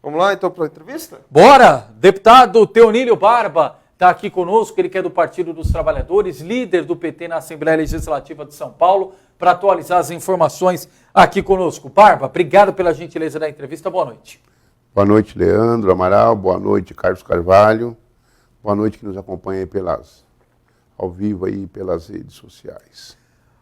Vamos lá então para a entrevista? Bora! Deputado Teonílio Barba está aqui conosco, ele que é do Partido dos Trabalhadores, líder do PT na Assembleia Legislativa de São Paulo, para atualizar as informações aqui conosco. Barba, obrigado pela gentileza da entrevista, boa noite. Boa noite, Leandro Amaral, boa noite, Carlos Carvalho, boa noite que nos acompanha aí ao vivo aí pelas redes sociais.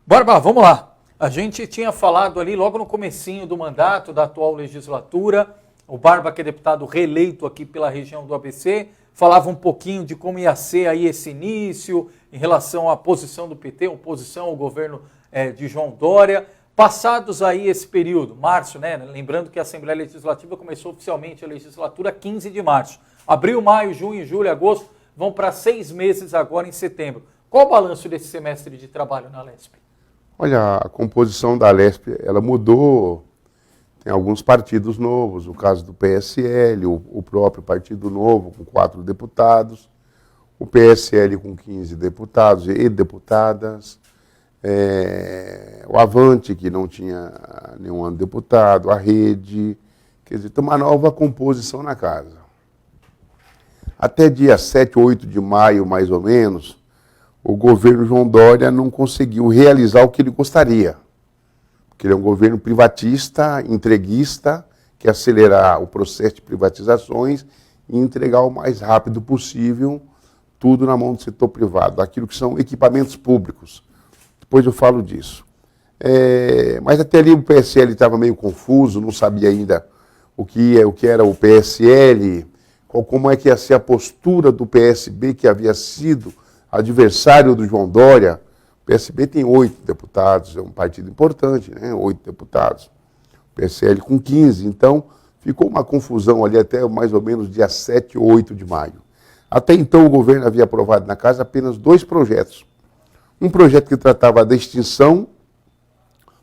Barba, vamos lá. A gente tinha falado ali logo no comecinho do mandato da atual legislatura, o Barba, que é deputado reeleito aqui pela região do ABC, falava um pouquinho de como ia ser aí esse início em relação à posição do PT, oposição ao governo de João Dória. Passados aí esse período, março, né? Lembrando que a Assembleia Legislativa começou oficialmente a legislatura 15 de março. Abril, maio, junho, julho, agosto, vão para 6 meses agora em setembro. Qual o balanço desse semestre de trabalho na Lesp? Olha, a composição da Lesp, ela mudou. Tem alguns partidos novos, o caso do PSL, o próprio Partido Novo com 4 deputados, o PSL com 15 deputados e deputadas, o Avante, que não tinha nenhum deputado, a Rede, quer dizer, tem uma nova composição na casa. Até dia 7 ou 8 de maio, mais ou menos, o governo João Dória não conseguiu realizar o que ele gostaria. Porque ele é um governo privatista, entreguista, que acelerar o processo de privatizações e entregar o mais rápido possível tudo na mão do setor privado, aquilo que são equipamentos públicos. Depois eu falo disso. Mas até ali o PSL estava meio confuso, não sabia ainda o que era o PSL, como é que ia ser a postura do PSB, que havia sido adversário do João Dória. O PSB tem 8 deputados, é um partido importante, né? 8 deputados. O PSL com 15, então ficou uma confusão ali até mais ou menos dia 7 ou 8 de maio. Até então o governo havia aprovado na casa apenas 2 projetos. Um projeto que tratava da extinção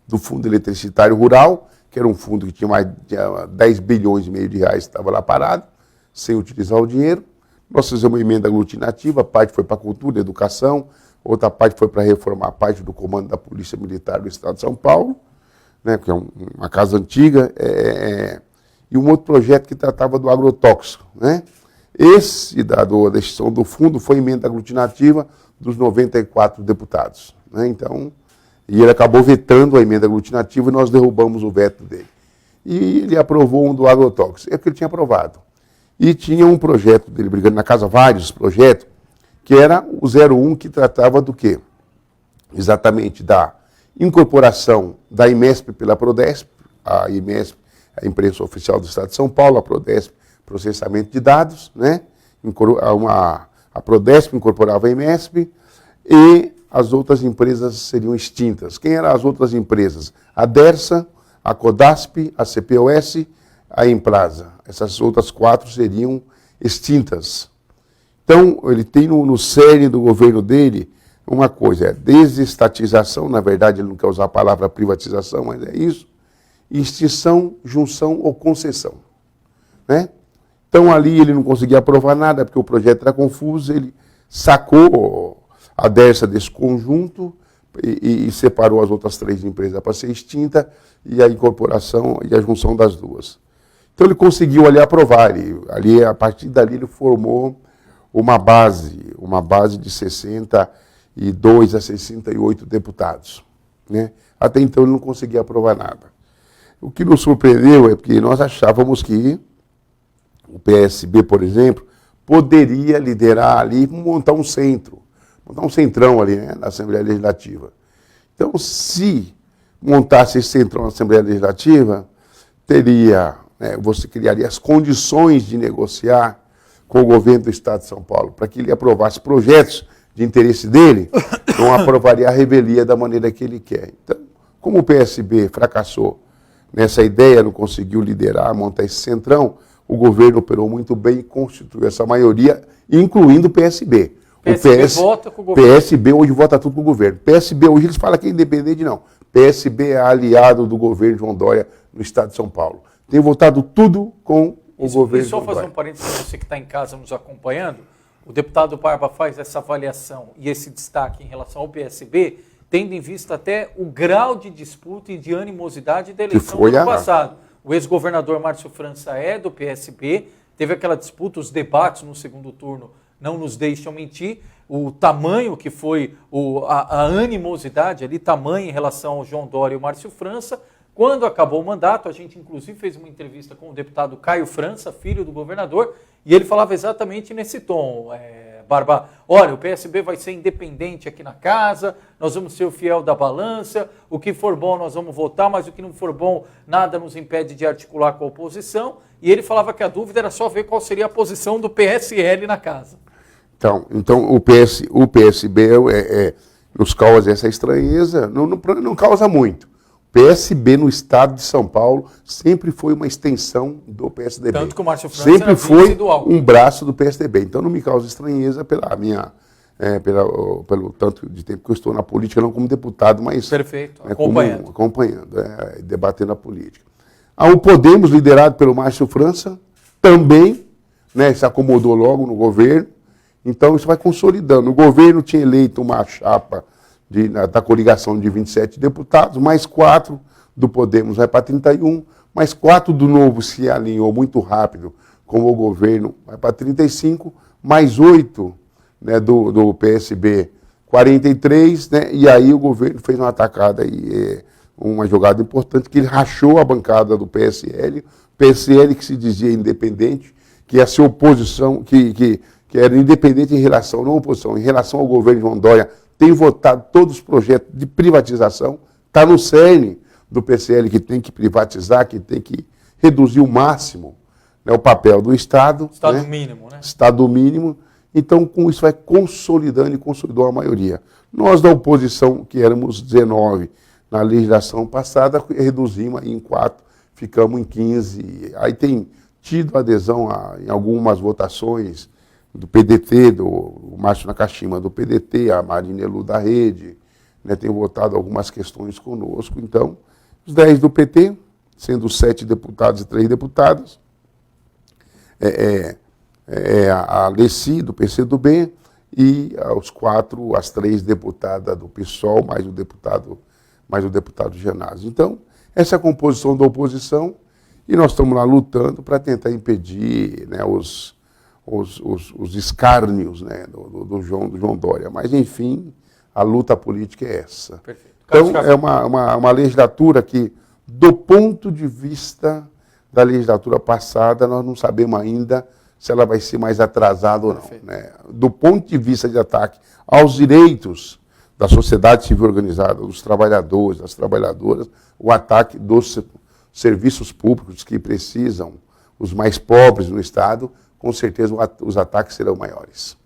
do Fundo Eletricitário Rural, que era um fundo que tinha mais de 10 bilhões e meio de reais, estava lá parado, sem utilizar o dinheiro. Nós fizemos uma emenda aglutinativa, parte foi para a cultura e educação, outra parte foi para reformar a parte do comando da Polícia Militar do Estado de São Paulo, né, que é uma casa antiga, e um outro projeto que tratava do agrotóxico. Né? Esse da extinção do fundo foi emenda aglutinativa dos 94 deputados. Né? Então, e ele acabou vetando a emenda aglutinativa e nós derrubamos o veto dele. E ele aprovou um do agrotóxico, é o que ele tinha aprovado. E tinha um projeto dele brigando na casa, vários projetos, que era o 01, que tratava do quê? Exatamente da incorporação da IMESP pela Prodesp, a IMESP, a imprensa oficial do Estado de São Paulo, a Prodesp, processamento de dados, né? A Prodesp incorporava a IMESP e as outras empresas seriam extintas. Quem eram as outras empresas? A Dersa, a Codasp, a CPOS, a Emprasa. Essas outras 4 seriam extintas. Então, ele tem no cerne do governo dele uma coisa, desestatização, na verdade ele não quer usar a palavra privatização, mas é isso, extinção, junção ou concessão. Né? Então, ali ele não conseguia aprovar nada, porque o projeto era confuso, ele sacou a Dersa desse conjunto e separou as outras 3 empresas para ser extinta e a incorporação e a junção das 2. Então, ele conseguiu ali aprovar, a partir dali ele formou uma base de 62 a 68 deputados. Né? Até então ele não conseguia aprovar nada. O que nos surpreendeu é porque nós achávamos que o PSB, por exemplo, poderia liderar ali, montar um centrão ali, né, na Assembleia Legislativa. Então, se montasse esse centrão na Assembleia Legislativa, você criaria as condições de negociar com o governo do Estado de São Paulo, para que ele aprovasse projetos de interesse dele, não aprovaria a revelia da maneira que ele quer. Então, como o PSB fracassou nessa ideia, não conseguiu liderar, montar esse centrão, o governo operou muito bem e constituiu essa maioria, incluindo o PSB. Vota com o governo. PSB hoje vota tudo com o governo. PSB hoje eles falam que é independente, não. PSB é aliado do governo João Dória no Estado de São Paulo. Tem votado tudo com o governo. E só fazer um parênteses para você que está em casa nos acompanhando, o deputado Barba faz essa avaliação e esse destaque em relação ao PSB, tendo em vista até o grau de disputa e de animosidade da eleição do ano passado. O ex-governador Márcio França é do PSB, teve aquela disputa, os debates no segundo turno não nos deixam mentir, o tamanho que foi a animosidade ali, tamanho em relação ao João Dória e o Márcio França. Quando acabou o mandato, a gente inclusive fez uma entrevista com o deputado Caio França, filho do governador, e ele falava exatamente nesse tom, Barba, olha, o PSB vai ser independente aqui na casa, nós vamos ser o fiel da balança, o que for bom nós vamos votar, mas o que não for bom, nada nos impede de articular com a oposição, e ele falava que a dúvida era só ver qual seria a posição do PSL na casa. Então o PSB nos causa essa estranheza, não causa muito. PSB no estado de São Paulo sempre foi uma extensão do PSDB. Tanto que o Márcio França sempre era foi do Alckmin. Um braço do PSDB. Então não me causa estranheza pelo tanto de tempo que eu estou na política, não como deputado, mas perfeito, acompanhando, debatendo a política. O Podemos, liderado pelo Márcio França, também se acomodou logo no governo. Então isso vai consolidando. O governo tinha eleito uma chapa da coligação de 27 deputados, mais 4 do Podemos vai para 31, mais 4 do Novo se alinhou muito rápido com o governo, vai para 35, mais 8 do PSB, 43, e aí o governo fez uma atacada, uma jogada importante, que ele rachou a bancada do PSL que se dizia independente, que ia ser oposição, que era independente em relação, não oposição, em relação ao governo de João Dória, tem votado todos os projetos de privatização, está no cerne do PSL que tem que privatizar, que tem que reduzir o máximo o papel do Estado. Estado mínimo, né? Estado mínimo. Então, com isso, vai consolidando e consolidou a maioria. Nós, da oposição, que éramos 19 na legislação passada, reduzimos aí em 4, ficamos em 15. Aí tem tido adesão em algumas votações do PDT, do Márcio Nakashima do PDT, a Marina Elu da Rede, tem votado algumas questões conosco. Então, os 10 do PT, sendo 7 deputados e 3 deputadas, a Leci, do PCdoB, e as 3 deputadas do PSOL, mais o deputado Genásio. Então, essa é a composição da oposição, e nós estamos lá lutando para tentar impedir os escárnios do João Dória. Mas, enfim, a luta política é essa. Perfeito. Então, é uma legislatura que, do ponto de vista da legislatura passada, nós não sabemos ainda se ela vai ser mais atrasada ou não. Do ponto de vista de ataque aos direitos da sociedade civil organizada, dos trabalhadores, das trabalhadoras, o ataque dos serviços públicos que precisam, os mais pobres no Estado, com certeza os ataques serão maiores.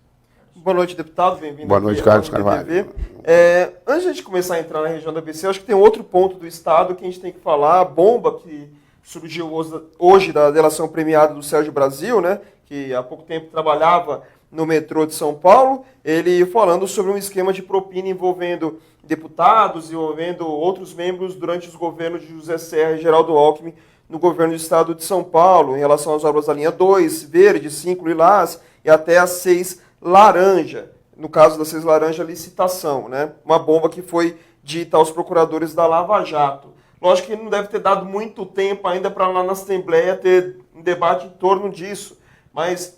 Boa noite, deputado. Bem-vindo. Boa noite, Carlos Carvalho. Antes de a gente começar a entrar na região da ABC, acho que tem outro ponto do Estado que a gente tem que falar, a bomba que surgiu hoje da delação premiada do Sérgio Brasil, que há pouco tempo trabalhava no metrô de São Paulo, ele falando sobre um esquema de propina envolvendo deputados, envolvendo outros membros durante os governos de José Serra e Geraldo Alckmin, no governo do estado de São Paulo, em relação às obras da linha 2, verde, 5 lilás e até a 6 laranja. No caso da 6 laranja, licitação, Uma bomba que foi dita aos procuradores da Lava Jato. Lógico que não deve ter dado muito tempo ainda para lá na Assembleia ter um debate em torno disso, mas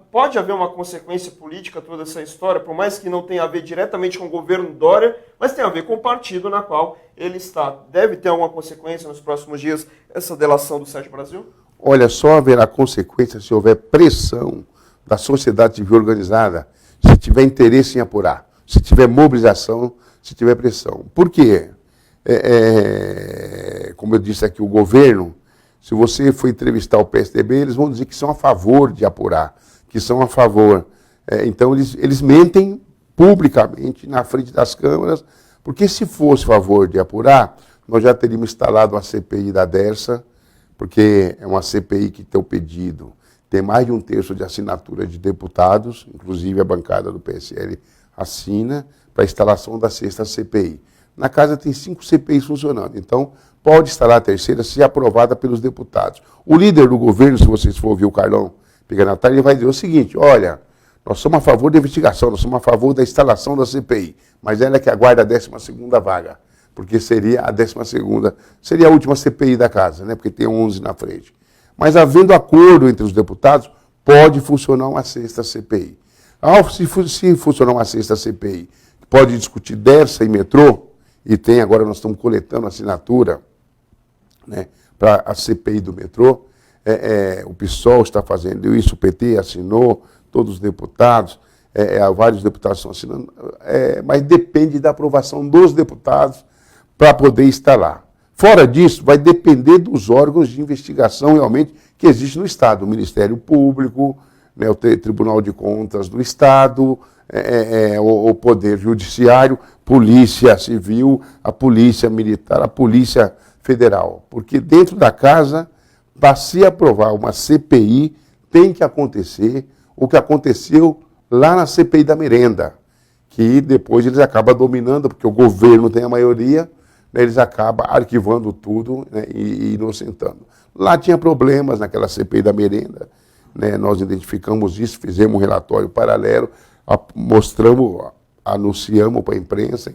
pode haver uma consequência política toda essa história, por mais que não tenha a ver diretamente com o governo Dória, mas tem a ver com o partido na qual ele está. Deve ter alguma consequência nos próximos dias essa delação do Sérgio Brasil? Olha, só haverá consequência se houver pressão da sociedade civil organizada, se tiver interesse em apurar, se tiver mobilização, se tiver pressão. Por quê? Como eu disse aqui, o governo, se você for entrevistar o PSDB, eles vão dizer que são a favor de apurar, que são a favor. Então, eles mentem publicamente na frente das câmaras, porque se fosse a favor de apurar, nós já teríamos instalado uma CPI da Dersa, porque é uma CPI que tem o pedido, tem mais de 1/3 de assinatura de deputados, inclusive a bancada do PSL assina, para a instalação da 6ª CPI. Na casa tem 5 CPIs funcionando, então pode instalar a 3ª se aprovada pelos deputados. O líder do governo, se vocês for ouvir o Carlão Piganatar, ele vai dizer o seguinte: olha, nós somos a favor da investigação, nós somos a favor da instalação da CPI, mas ela é que aguarda a 12ª vaga. porque seria a 12ª, seria a última CPI da casa, né? Porque tem 11 na frente. Mas havendo acordo entre os deputados, pode funcionar uma 6ª CPI. Se funcionar uma 6ª CPI, pode discutir Dersa e metrô, e tem agora, nós estamos coletando assinatura, né, para a CPI do metrô. O PSOL está fazendo isso, o PT assinou, todos os deputados, vários deputados estão assinando, mas depende da aprovação dos deputados para poder estar lá. Fora disso, vai depender dos órgãos de investigação realmente que existem no Estado, o Ministério Público, né, o Tribunal de Contas do Estado, o Poder Judiciário, Polícia Civil, a Polícia Militar, a Polícia Federal. Porque dentro da casa, para se aprovar uma CPI, tem que acontecer o que aconteceu lá na CPI da merenda, que depois eles acabam dominando, porque o governo tem a maioria, né, eles acabam arquivando tudo, né, e inocentando. Lá tinha problemas naquela CPI da merenda, né, nós identificamos isso, fizemos um relatório paralelo, mostramos, anunciamos para a imprensa,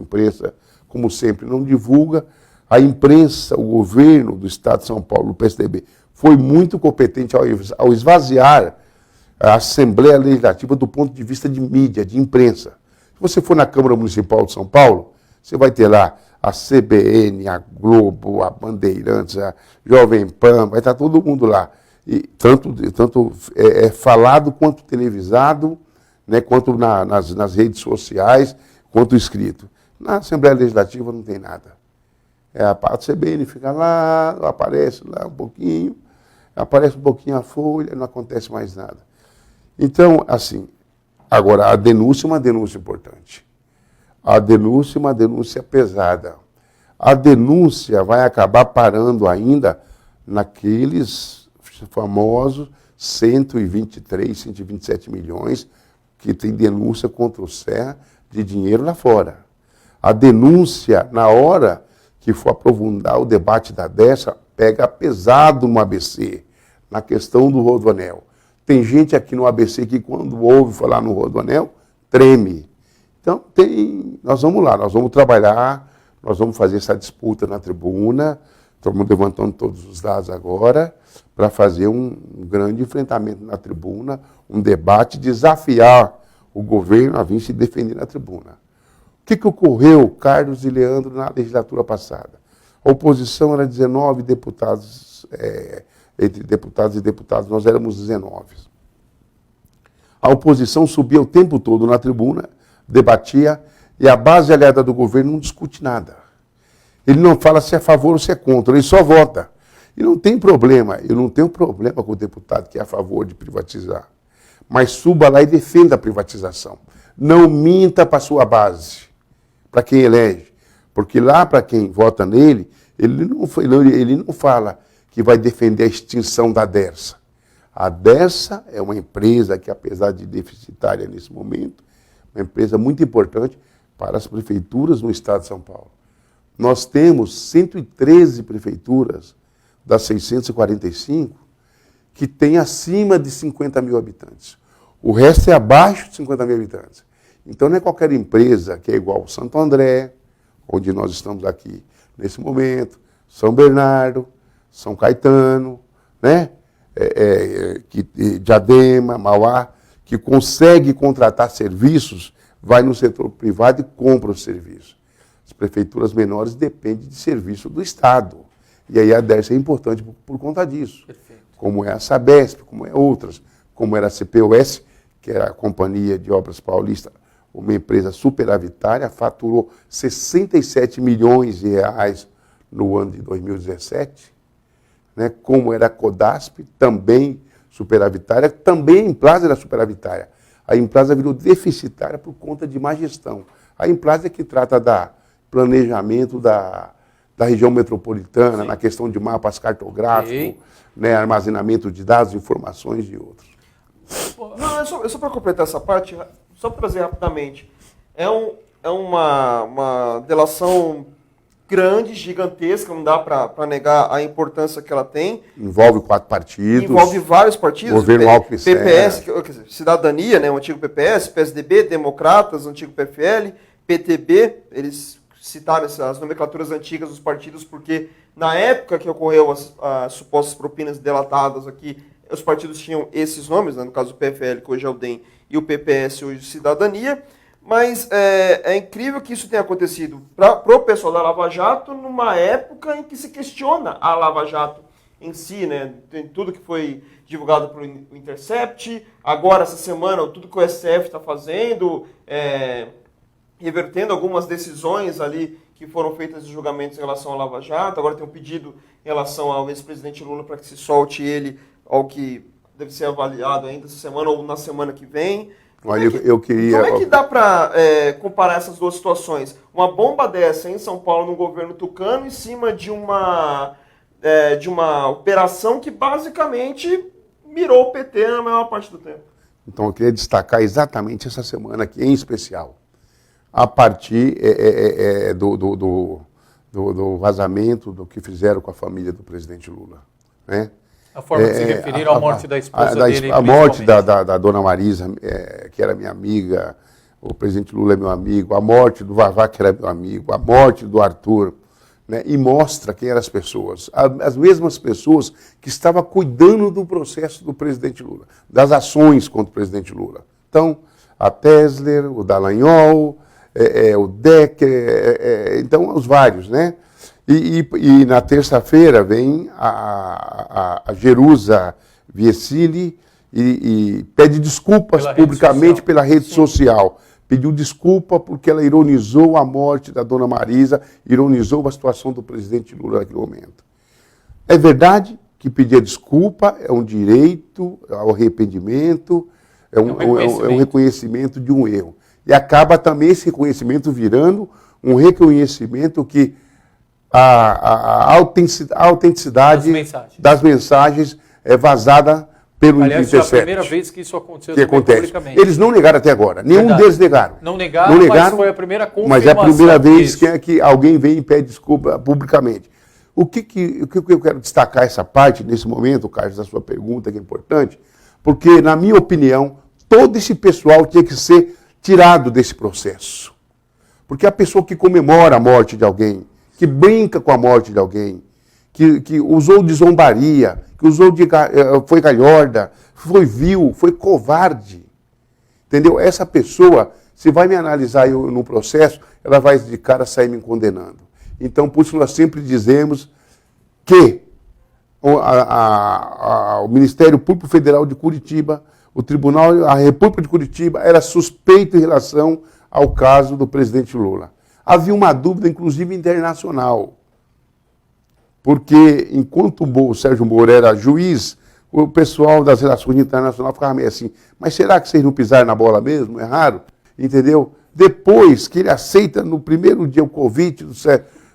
como sempre, não divulga. A imprensa, o governo do Estado de São Paulo, o PSDB, foi muito competente ao esvaziar a Assembleia Legislativa do ponto de vista de mídia, de imprensa. Se você for na Câmara Municipal de São Paulo, você vai ter lá a CBN, a Globo, a Bandeirantes, a Jovem Pan, vai estar todo mundo lá. E tanto falado quanto televisado, né, quanto nas redes sociais, quanto escrito. Na Assembleia Legislativa não tem nada. A CBN fica lá, aparece lá um pouquinho a folha, não acontece mais nada. Então, assim, agora a denúncia é uma denúncia importante. A denúncia é uma denúncia pesada. A denúncia vai acabar parando ainda naqueles famosos 123, 127 milhões que tem denúncia contra o Serra de dinheiro lá fora. A denúncia, na hora que for aprofundar o debate da Dersa, pega pesado no ABC, na questão do Rodoanel. Tem gente aqui no ABC que, quando ouve falar no Rodoanel, treme. Então, nós vamos lá, nós vamos trabalhar, nós vamos fazer essa disputa na tribuna, estamos levantando todos os dados agora, para fazer um grande enfrentamento na tribuna, um debate, desafiar o governo a vir se defender na tribuna. O que ocorreu, Carlos e Leandro, na legislatura passada? A oposição era 19 deputados, entre deputados e deputados, nós éramos 19. A oposição subia o tempo todo na tribuna, debatia, e a base aliada do governo não discute nada. Ele não fala se é a favor ou se é contra, ele só vota. E não tem problema, eu não tenho problema com o deputado que é a favor de privatizar. Mas suba lá e defenda a privatização. Não minta para a sua base, para quem elege. Porque lá, para quem vota nele, ele não fala que vai defender a extinção da Dersa. A Dersa é uma empresa que, apesar de deficitária nesse momento, é uma empresa muito importante para as prefeituras no estado de São Paulo. Nós temos 113 prefeituras das 645 que têm acima de 50 mil habitantes. O resto é abaixo de 50 mil habitantes. Então não é qualquer empresa que é igual ao Santo André, onde nós estamos aqui nesse momento, São Bernardo, São Caetano, né? Diadema, Mauá, que consegue contratar serviços, vai no setor privado e compra os serviços. As prefeituras menores dependem de serviço do Estado. E aí a Dersa é importante por conta disso. Perfeito. Como é a Sabesp, como é outras, como era a CPOS, que era a Companhia de Obras Paulista, uma empresa superavitária, faturou 67 milhões de reais no ano de 2017, né? Como era a Codasp, também superavitária, também a Implaza era superavitária. A Implaza virou deficitária por conta de má gestão. A Implaza é que trata da planejamento da região metropolitana, sim, na questão de mapas cartográficos, né, armazenamento de dados, informações e outros. Não, é só para completar essa parte, só para trazer rapidamente. É uma delação grande, gigantesca, não dá para negar a importância que ela tem. Envolve 4 partidos. Envolve vários partidos. Governo Alckmin, PPS, quer dizer, Cidadania, né, o antigo PPS, PSDB, Democratas, o antigo PFL, PTB, eles citar as nomenclaturas antigas dos partidos, porque na época que ocorreu as supostas propinas delatadas aqui, os partidos tinham esses nomes, né, no caso o PFL, que hoje é o DEM, e o PPS, hoje Cidadania, mas é incrível que isso tenha acontecido para o pessoal da Lava Jato numa época em que se questiona a Lava Jato em si, né? Tem tudo que foi divulgado pelo Intercept, agora essa semana tudo que o STF está fazendo, revertendo algumas decisões ali que foram feitas de julgamentos em relação à Lava Jato, agora tem um pedido em relação ao ex-presidente Lula para que se solte ele, ao que deve ser avaliado ainda essa semana ou na semana que vem. Olha, eu queria... Como é que dá para comparar essas duas situações? Uma bomba dessa em São Paulo no governo tucano em cima de uma operação que basicamente mirou o PT na maior parte do tempo. Então eu queria destacar exatamente essa semana aqui, em especial, a partir do vazamento do que fizeram com a família do presidente Lula, né? A forma de se referir à morte da esposa dele. A morte da dona Marisa, que era minha amiga, o presidente Lula é meu amigo, a morte do Vavá, que era meu amigo, a morte do Arthur, né? E mostra quem eram as pessoas. As mesmas pessoas que estavam cuidando do processo do presidente Lula, das ações contra o presidente Lula. Então, a Tesler, o Dallagnol, o Decker, então os vários, né? E na terça-feira vem a Jerusa Viecili e pede desculpas publicamente pela rede social. Pediu desculpa porque ela ironizou a morte da dona Marisa, ironizou a situação do presidente Lula naquele momento. É verdade que pedir desculpa é um direito ao arrependimento, é um reconhecimento de um erro. E acaba também esse reconhecimento virando um reconhecimento que a autenticidade das mensagens é vazada pelo Intercept. Aliás, é a primeira vez que isso aconteceu publicamente. Eles não negaram até agora. Nenhum deles negaram. Não negaram, mas foi a primeira confirmação. Mas é a primeira vez que alguém vem e pede desculpa publicamente. O que eu quero destacar essa parte, nesse momento, Carlos, da sua pergunta, que é importante, porque, na minha opinião, todo esse pessoal tinha que ser tirado desse processo. Porque a pessoa que comemora a morte de alguém, que brinca com a morte de alguém, que usou de zombaria, que foi galhorda, foi vil, foi covarde. Entendeu? Essa pessoa, se vai me analisar no processo, ela vai de cara sair me condenando. Então, por isso nós sempre dizemos que o Ministério Público Federal de Curitiba, o Tribunal, a República de Curitiba, era suspeito em relação ao caso do presidente Lula. Havia uma dúvida, inclusive, internacional. Porque, enquanto o Sérgio Moro era juiz, o pessoal das relações internacionais ficava meio assim, mas será que vocês não pisaram na bola mesmo? É raro, entendeu? Depois que ele aceita, no primeiro dia, o convite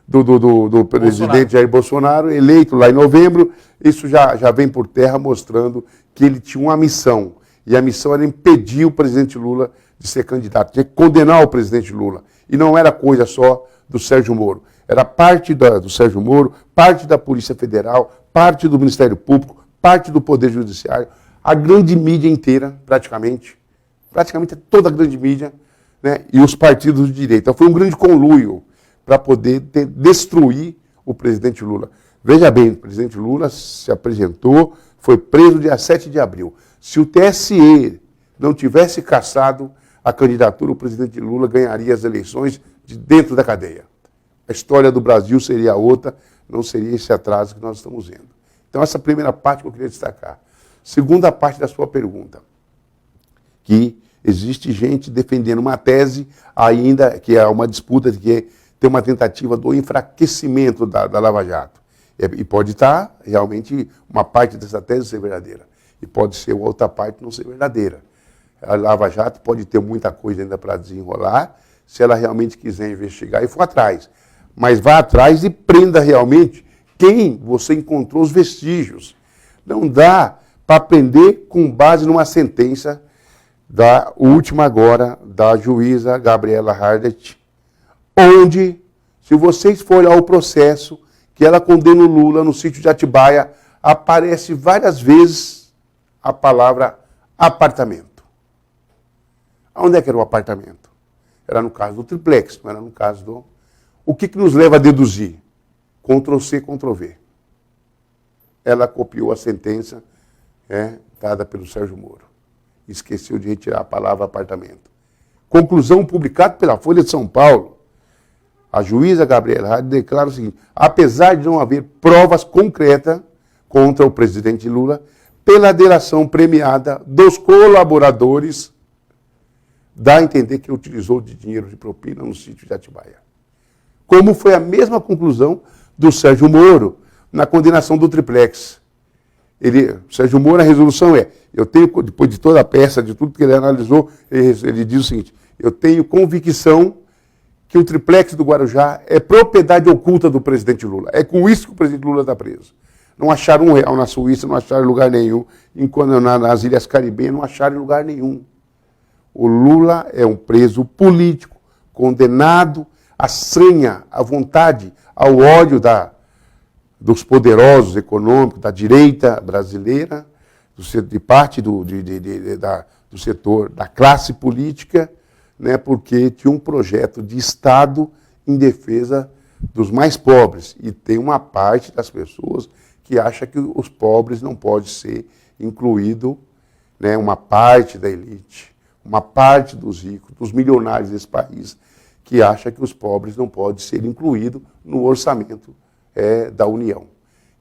do presidente Jair Bolsonaro, eleito lá em novembro, isso já vem por terra mostrando que ele tinha uma missão. E a missão era impedir o presidente Lula de ser candidato, tinha que condenar o presidente Lula. E não era coisa só do Sérgio Moro. Era parte do Sérgio Moro, parte da Polícia Federal, parte do Ministério Público, parte do Poder Judiciário, a grande mídia inteira, praticamente toda a grande mídia, né, e os partidos de direita. Então foi um grande conluio para poder destruir o presidente Lula. Veja bem, o presidente Lula se apresentou, foi preso dia 7 de abril. Se o TSE não tivesse cassado a candidatura, o presidente Lula ganharia as eleições de dentro da cadeia. A história do Brasil seria outra, não seria esse atraso que nós estamos vendo. Então, essa primeira parte que eu queria destacar. Segunda parte da sua pergunta, que existe gente defendendo uma tese ainda, que é uma disputa de que tem uma tentativa do enfraquecimento da Lava Jato. E pode estar, realmente, uma parte dessa tese ser verdadeira. E pode ser outra parte não ser verdadeira. A Lava Jato pode ter muita coisa ainda para desenrolar, se ela realmente quiser investigar e for atrás. Mas vá atrás e prenda realmente quem você encontrou os vestígios. Não dá para prender com base numa sentença da última agora, da juíza Gabriela Hardet, onde, se vocês forem olhar o processo, que ela condena o Lula no sítio de Atibaia, aparece várias vezes a palavra apartamento. Onde é que era o apartamento? Era no caso do triplex, não era no caso do... O que nos leva a deduzir? Ctrl-C, Ctrl-V. Ela copiou a sentença dada pelo Sérgio Moro. Esqueceu de retirar a palavra apartamento. Conclusão publicada pela Folha de São Paulo. A juíza Gabriela Hart declara o seguinte: apesar de não haver provas concretas contra o presidente Lula, pela delação premiada dos colaboradores, dá a entender que utilizou de dinheiro de propina no sítio de Atibaia. Como foi a mesma conclusão do Sérgio Moro na condenação do triplex. O Sérgio Moro, a resolução eu tenho, depois de toda a peça, de tudo que ele analisou, ele diz o seguinte: eu tenho convicção que o triplex do Guarujá é propriedade oculta do presidente Lula. É com isso que o presidente Lula está preso. Não acharam R$1 na Suíça, não acharam em lugar nenhum. Enquanto nas Ilhas Caribenhas, não acharam em lugar nenhum. O Lula é um preso político, condenado à sanha, à vontade, ao ódio dos poderosos econômicos, da direita brasileira, de parte do setor da classe política, né, porque tinha um projeto de Estado em defesa dos mais pobres. E tem uma parte das pessoas que acha que os pobres não podem ser incluídos, né, uma parte da elite, uma parte dos ricos, dos milionários desse país, que acha que os pobres não podem ser incluídos no orçamento da União,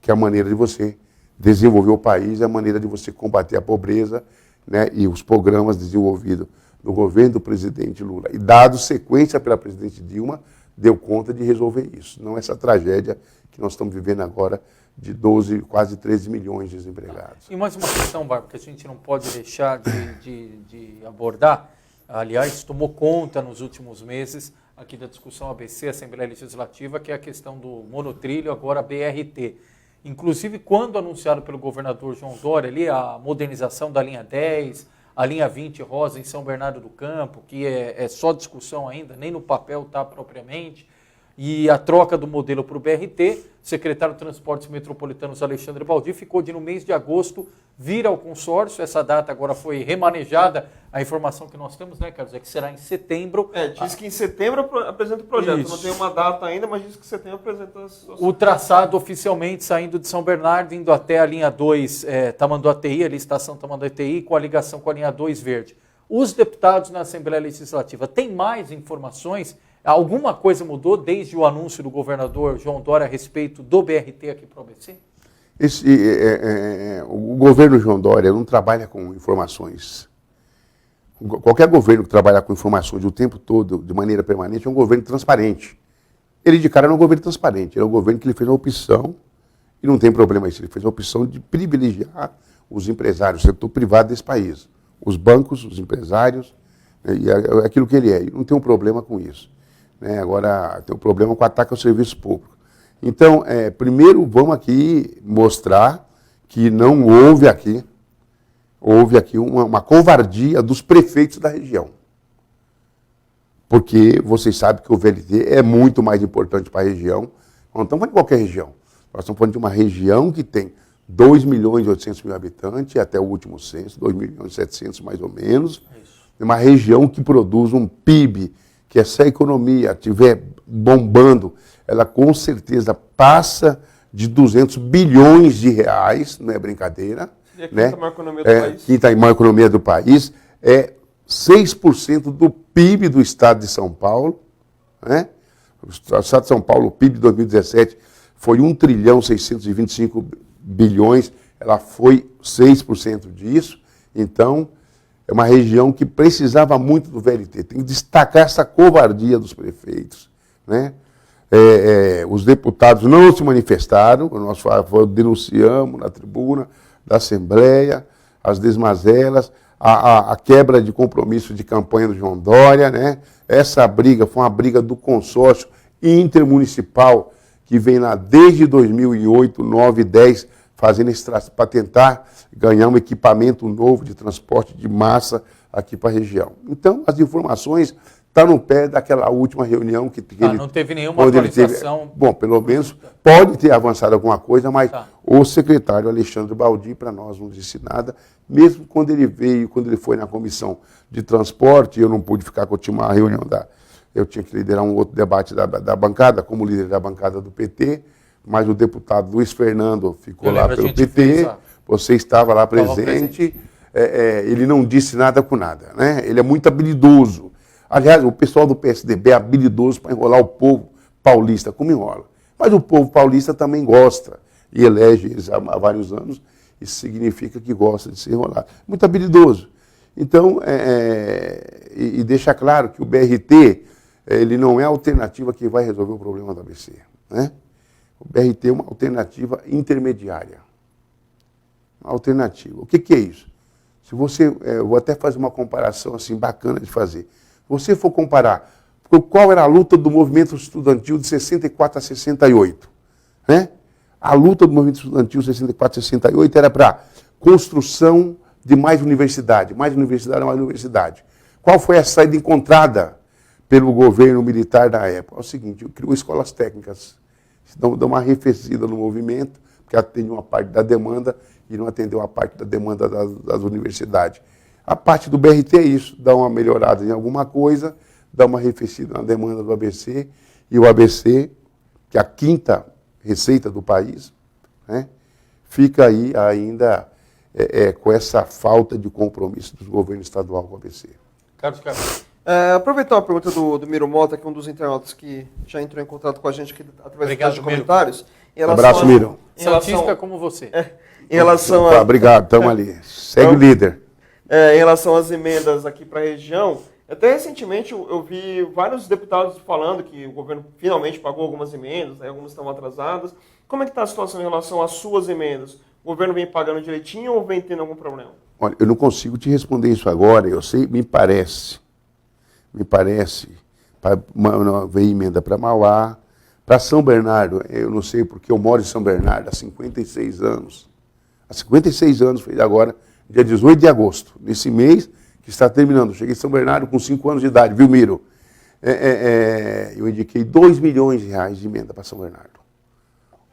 que é a maneira de você desenvolver o país, é a maneira de você combater a pobreza, né, e os programas desenvolvidos no governo do presidente Lula. E dado sequência pela presidente Dilma, deu conta de resolver isso. Não essa tragédia que nós estamos vivendo agora de 12, quase 13 milhões de desempregados. E mais uma questão, Bárbara, que a gente não pode deixar de abordar, aliás, tomou conta nos últimos meses aqui da discussão ABC, Assembleia Legislativa, que é a questão do monotrilho, agora BRT. Inclusive, quando anunciado pelo governador João Dória ali a modernização da linha 10, a linha 20 Rosa em São Bernardo do Campo, que é só discussão ainda, nem no papel está propriamente, e a troca do modelo para o BRT, o secretário de Transportes Metropolitanos Alexandre Baldi ficou de, no mês de agosto, vir ao consórcio. Essa data agora foi remanejada. A informação que nós temos, né, Carlos, é que será em setembro. Diz que em setembro apresenta o projeto. Isso. Não tem uma data ainda, mas diz que em setembro apresenta o traçado oficialmente saindo de São Bernardo, indo até a linha 2 Tamanduateí, ali, estação Tamanduateí, com a ligação com a linha 2 Verde. Os deputados na Assembleia Legislativa têm mais informações? Alguma coisa mudou desde o anúncio do governador João Dória a respeito do BRT aqui para o ABC? O governo João Dória não trabalha com informações. Qualquer governo que trabalha com informações o tempo todo, de maneira permanente, é um governo transparente. Ele de cara não é um governo transparente, ele é um governo que ele fez uma opção, e não tem problema isso, ele fez a opção de privilegiar os empresários, o setor privado desse país. Os bancos, os empresários, e aquilo que ele é. E não tem um problema com isso. Agora, tem um problema com o ataque ao serviço público. Então, primeiro, vamos aqui mostrar que não houve aqui uma covardia dos prefeitos da região. Porque vocês sabem que o VLT é muito mais importante para a região. Nós não estamos falando de qualquer região. Nós estamos falando de uma região que tem 2.800.000 habitantes, até o último censo, 2.700.000 mais ou menos. É uma região que produz um PIB, que se a economia estiver bombando, ela com certeza passa de 200 bilhões de reais, não é brincadeira. E a quinta maior economia do país. Quinta maior economia do país, é 6% do PIB do estado de São Paulo. Né? O estado de São Paulo, o PIB de 2017 foi 1.625 bilhões, ela foi 6% disso. Então, é uma região que precisava muito do VLT. Tem que destacar essa covardia dos prefeitos. Né? Os deputados não se manifestaram, nós denunciamos na tribuna da Assembleia as desmazelas, a quebra de compromisso de campanha do João Dória. Né? Essa briga foi uma briga do consórcio intermunicipal que vem lá desde 2008, 2009, 2010, fazendo esse traço para tentar ganhar um equipamento novo de transporte de massa aqui para a região. Então, as informações estão no pé daquela última reunião que ele... Não teve nenhuma atualização? Bom, pelo menos pode ter avançado alguma coisa, mas o secretário Alexandre Baldi, para nós, não disse nada. Mesmo quando ele veio, quando ele foi na comissão de transporte, eu não pude ficar continuar a reunião eu tinha que liderar um outro debate da bancada, como líder da bancada do PT, mas o deputado Luiz Fernando ficou lá pelo PT, você estava lá presente. Ele não disse nada com nada, né? Ele é muito habilidoso. Aliás, o pessoal do PSDB é habilidoso para enrolar o povo paulista, como enrola. Mas o povo paulista também gosta e elege eles há vários anos. Isso significa que gosta de ser enrolado. Muito habilidoso. Então, e deixa claro que o BRT, ele não é a alternativa que vai resolver o problema do ABC, né? O BRT é uma alternativa intermediária. Uma alternativa. O que é isso? Se você, eu vou até fazer uma comparação assim bacana de fazer. Se você for comparar qual era a luta do movimento estudantil de 64 a 68, né? A luta do movimento estudantil de 64 a 68 era para construção de mais universidade, mais universidade. Qual foi a saída encontrada pelo governo militar da época? É o seguinte, criou escolas técnicas, dão uma arrefecida no movimento, porque atende uma parte da demanda e não atendeu a parte da demanda das universidades. A parte do BRT é isso, dá uma melhorada em alguma coisa, dá uma arrefecida na demanda do ABC, e o ABC, que é a quinta receita do país, né, fica aí ainda com essa falta de compromisso do governo estadual com o ABC. Carlos Carlos. Aproveitar uma pergunta do Miro Mota, que é um dos internautas que já entrou em contato com a gente aqui através de comentários. Abraço, Miro. Santista como você. Em relação a... Obrigado, estamos ali. Segue o líder. Em relação às emendas aqui para a região, até recentemente eu vi vários deputados falando que o governo finalmente pagou algumas emendas, né, algumas estão atrasadas. Como é que está a situação em relação às suas emendas? O governo vem pagando direitinho ou vem tendo algum problema? Olha, eu não consigo te responder isso agora, eu sei, me parece, veio emenda para Mauá, para São Bernardo, eu não sei porque eu moro em São Bernardo há 56 anos. Há 56 anos, fez agora, dia 18 de agosto, nesse mês que está terminando. Eu cheguei em São Bernardo com 5 anos de idade, viu, Miro? Eu indiquei 2 milhões de reais de emenda para São Bernardo.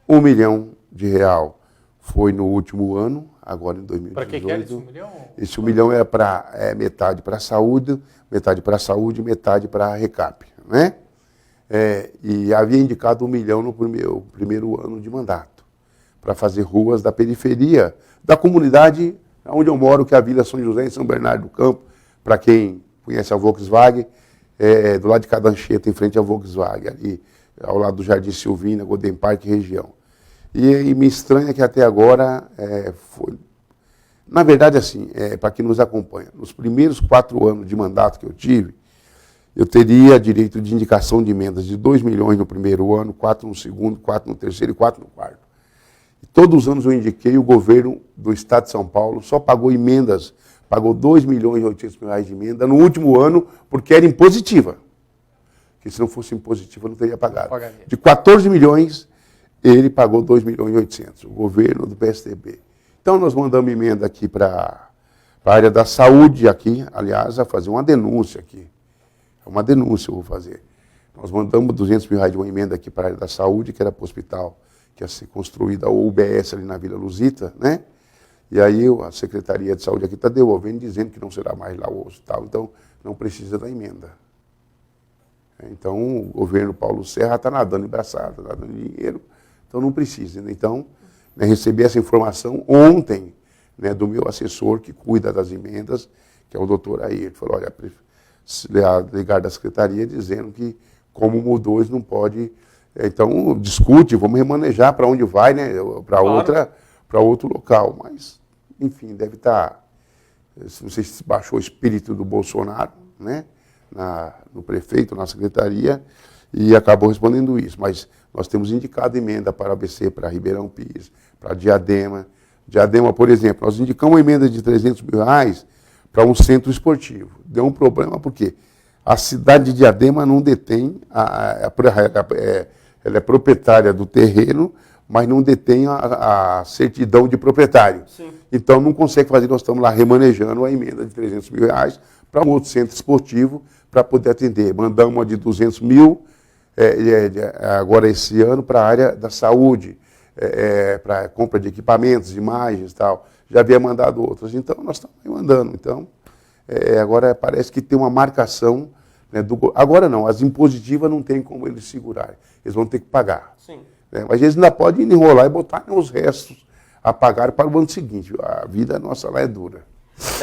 1 milhão de real foi no último ano, agora em 2018. Para que era esse 1 milhão? Esse 1 milhão era para metade para a saúde, metade para a Recap, né? E havia indicado 1 milhão no primeiro ano de mandato, para fazer ruas da periferia, da comunidade onde eu moro, que é a Vila São José, em São Bernardo do Campo, para quem conhece a Volkswagen, do lado de Cadancheta, em frente à Volkswagen, ali ao lado do Jardim Silvina, Golden Park região. E me estranha que até agora foi... Na verdade, assim, para quem nos acompanha, nos primeiros 4 anos de mandato que eu tive, eu teria direito de indicação de emendas de 2 milhões no primeiro ano, 4 no segundo, 4 no terceiro e 4 no quarto. E todos os anos eu indiquei, o governo do Estado de São Paulo só pagou emendas, pagou 2 milhões e 800 mil reais de emenda no último ano, porque era impositiva. Porque se não fosse impositiva, eu não teria pagado. De 14 milhões, ele pagou 2 milhões e 800, o governo do PSDB. Então nós mandamos emenda aqui para a área da saúde aqui, aliás, a fazer uma denúncia aqui. É uma denúncia eu vou fazer. Nós mandamos 200 mil reais de uma emenda aqui para a área da saúde, que era para o hospital, que ia ser construída a UBS ali na Vila Luzita, né? E aí a Secretaria de Saúde aqui está devolvendo, dizendo que não será mais lá o hospital, então não precisa da emenda. Então o governo Paulo Serra está nadando em braçada, nadando em dinheiro, então não precisa. Então, recebi essa informação ontem, né, do meu assessor que cuida das emendas, que é o doutor Ayrton. Ele falou, olha, ligar da Secretaria dizendo que como mudou, eles não pode... Então, discute, vamos remanejar para onde vai, né? Para outro local. Mas, enfim, deve estar... Não sei se baixou o espírito do Bolsonaro, né? No prefeito, na secretaria, e acabou respondendo isso. Mas nós temos indicado emenda para a ABC, para Ribeirão Pires, para Diadema. Diadema, por exemplo, nós indicamos uma emenda de 300 mil reais para um centro esportivo. Deu um problema porque a cidade de Diadema não detém, ela é proprietária do terreno, mas não detém a certidão de proprietário. Sim. Então não consegue fazer, nós estamos lá remanejando a emenda de 300 mil reais para um outro centro esportivo para poder atender. Mandamos uma de 200 mil, agora esse ano, para a área da saúde, para compra de equipamentos, imagens e tal. Já havia mandado outras, então nós estamos mandando. Então, agora parece que tem uma marcação Né? Agora não, as impositivas não tem como eles segurarem. Eles vão ter que pagar. Sim. Né? Mas eles ainda podem enrolar e botar os restos a pagar para o ano seguinte. A vida nossa lá é dura.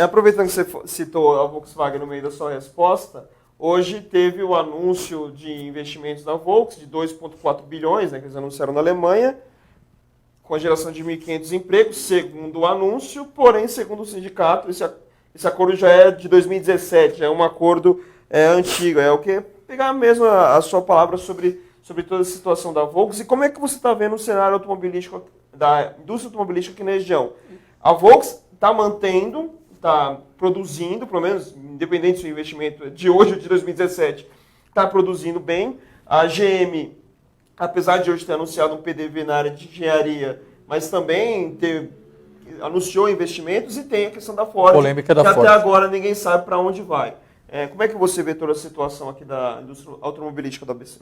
Aproveitando que você citou a Volkswagen no meio da sua resposta, hoje teve o anúncio de investimentos da Volks de 2,4 bilhões, né, que eles anunciaram na Alemanha, com a geração de 1.500 empregos, segundo o anúncio, porém, segundo o sindicato, esse acordo já é de 2017, já é um acordo antigo. É o que pegar mesmo a sua palavra sobre toda a situação da Volks e como é que você está vendo o cenário automobilístico, da indústria automobilística aqui na região. A Volks está mantendo, está produzindo, pelo menos, independente do investimento de hoje ou de 2017, está produzindo bem. A GM, apesar de hoje ter anunciado um PDV na área de engenharia, mas também anunciou investimentos e tem a questão da Ford, polêmica da que Ford. Até agora ninguém sabe para onde vai. Como é que você vê toda a situação aqui da indústria automobilística do ABC?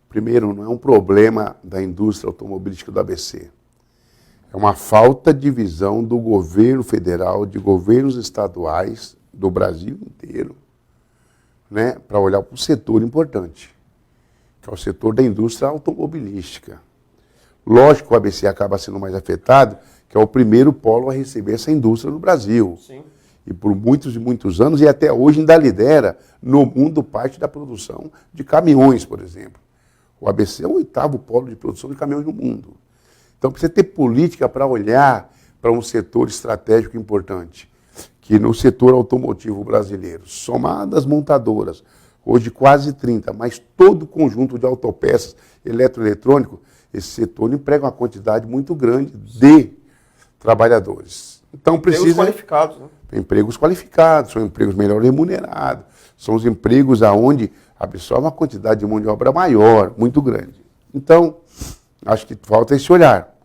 Primeiro, não é um problema da indústria automobilística do ABC. É uma falta de visão do governo federal, de governos estaduais do Brasil inteiro, né, para olhar para um setor importante, que é o setor da indústria automobilística. Lógico que o ABC acaba sendo mais afetado, que é o primeiro polo a receber essa indústria no Brasil. Sim. E por muitos e muitos anos, e até hoje ainda lidera no mundo parte da produção de caminhões, por exemplo. O ABC é o 8º polo de produção de caminhões no mundo. Então precisa ter política para olhar para um setor estratégico importante, que no setor automotivo brasileiro, somadas montadoras, hoje quase 30, mas todo o conjunto de autopeças eletroeletrônico, esse setor emprega uma quantidade muito grande de trabalhadores. Então precisa... Empregos qualificados, né? Empregos qualificados, são empregos melhor remunerados, são os empregos aonde absorve uma quantidade de mão de obra maior, muito grande. Então, acho que falta esse olhar.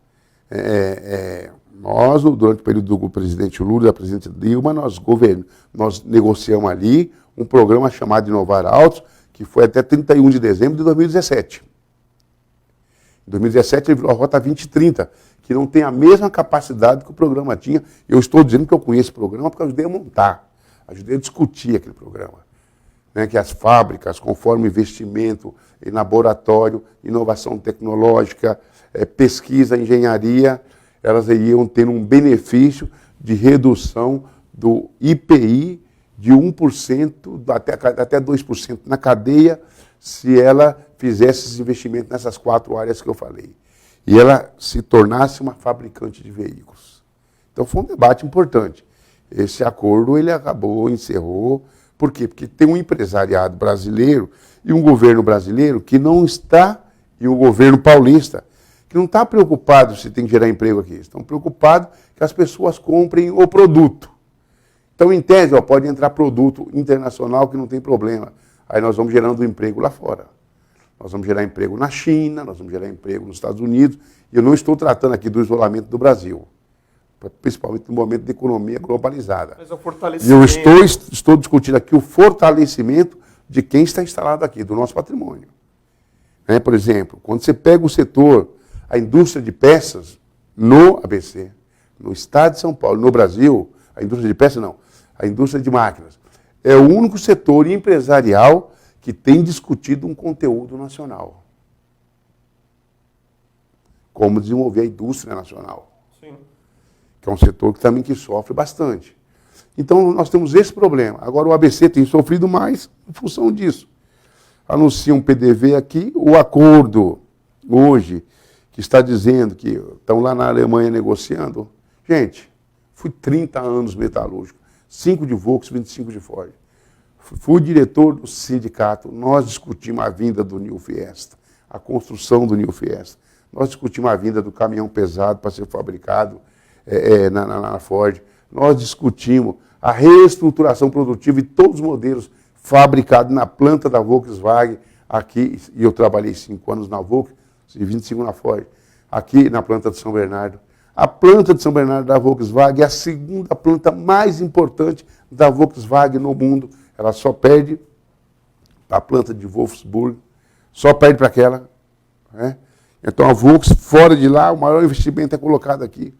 Nós, durante o período do presidente Lula e da presidente Dilma, nós negociamos ali um programa chamado Inovar Autos, que foi até 31 de dezembro de 2017. Em 2017 ele virou a Rota 2030, que não tem a mesma capacidade que o programa tinha. Eu estou dizendo que eu conheço o programa porque eu ajudei a montar, ajudei a discutir aquele programa. Né, que as fábricas, conforme investimento em laboratório, inovação tecnológica, pesquisa, engenharia, elas iriam ter um benefício de redução do IPI de 1% até 2% na cadeia, se ela fizesse esses investimentos nessas 4 áreas que eu falei. E ela se tornasse uma fabricante de veículos. Então foi um debate importante. Esse acordo ele encerrou. Por quê? Porque tem um empresariado brasileiro e um governo brasileiro que não está, e o governo paulista, que não está preocupado se tem que gerar emprego aqui. Estão preocupados que as pessoas comprem o produto. Então, em tese, pode entrar produto internacional que não tem problema. Aí nós vamos gerando emprego lá fora. Nós vamos gerar emprego na China, nós vamos gerar emprego nos Estados Unidos. E eu não estou tratando aqui do isolamento do Brasil, principalmente no momento de economia globalizada. Mas é o fortalecimento. E eu estou discutindo aqui o fortalecimento de quem está instalado aqui, do nosso patrimônio. Por exemplo, quando você pega o setor, a indústria de peças no ABC, no estado de São Paulo, no Brasil, a indústria de peças não, a indústria de máquinas, é o único setor empresarial que tem discutido um conteúdo nacional. Como desenvolver a indústria nacional. Sim. Que é um setor que também sofre bastante. Então, nós temos esse problema. Agora, o ABC tem sofrido mais em função disso. Anuncia um PDV aqui, o acordo hoje, que está dizendo que estão lá na Alemanha negociando. Gente, fui 30 anos metalúrgico, 5 de Volks, 25 de Ford. Fui diretor do sindicato, nós discutimos a vinda do New Fiesta, a construção do New Fiesta. Nós discutimos a vinda do caminhão pesado para ser fabricado na Ford. Nós discutimos a reestruturação produtiva de todos os modelos fabricados na planta da Volkswagen, aqui, e eu trabalhei 5 anos na Volkswagen, e 25 na Ford, aqui na planta de São Bernardo. A planta de São Bernardo da Volkswagen é a segunda planta mais importante da Volkswagen no mundo. Ela só perde para a planta de Wolfsburg, só perde para aquela. Né? Então a Volkswagen, fora de lá, o maior investimento é colocado aqui.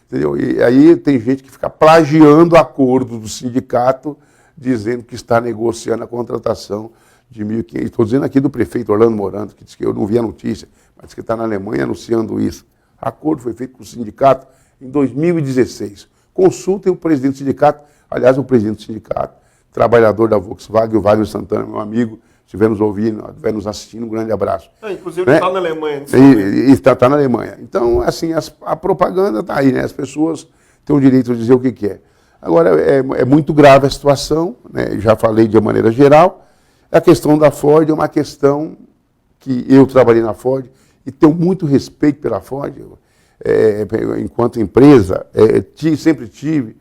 Entendeu? E aí tem gente que fica plagiando acordo do sindicato, dizendo que está negociando a contratação de 1.500. Estou dizendo aqui do prefeito Orlando Morando, que disse que eu não vi a notícia, mas disse que está na Alemanha anunciando isso. Acordo foi feito com o sindicato em 2016. Consultem o presidente do sindicato, aliás, o presidente do sindicato, trabalhador da Volkswagen, o Wagner Santana, meu amigo, se estiver nos ouvindo, estiver nos assistindo, um grande abraço. Inclusive ele está na Alemanha. Está na Alemanha. Então, assim, a propaganda está aí, né? As pessoas têm o direito de dizer o que quer. Agora, é muito grave a situação, né? Já falei de maneira geral. A questão da Ford é uma questão que eu trabalhei na Ford e tenho muito respeito pela Ford, enquanto empresa, sempre tive,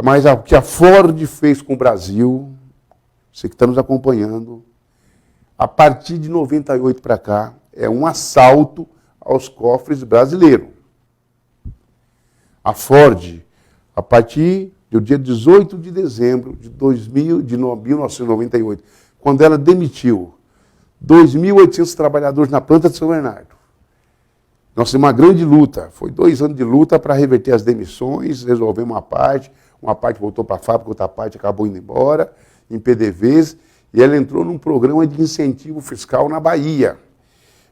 mas o que a Ford fez com o Brasil, você que está nos acompanhando, a partir de 98 para cá, é um assalto aos cofres brasileiros. A Ford, a partir do dia 18 de dezembro de 1998, quando ela demitiu 2.800 trabalhadores na planta de São Bernardo. Nós temos uma grande luta, foi 2 anos de luta para reverter as demissões, resolver uma parte voltou para a fábrica, outra parte acabou indo embora, em PDVs, e ela entrou num programa de incentivo fiscal na Bahia.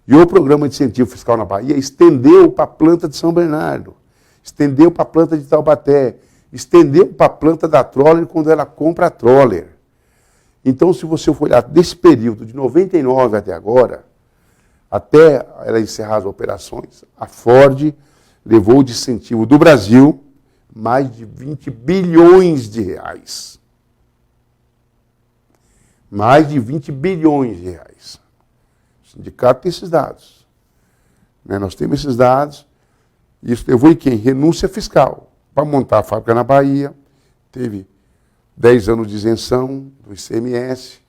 E o programa de incentivo fiscal na Bahia estendeu para a planta de São Bernardo, estendeu para a planta de Taubaté, estendeu para a planta da Troller quando ela compra a Troller. Então, se você for olhar desse período, de 99 até agora, até ela encerrar as operações, a Ford levou de incentivo do Brasil mais de 20 bilhões de reais. Mais de 20 bilhões de reais. O sindicato tem esses dados. Nós temos esses dados. Isso levou em quem? Renúncia fiscal. Para montar a fábrica na Bahia, teve 10 anos de isenção do ICMS,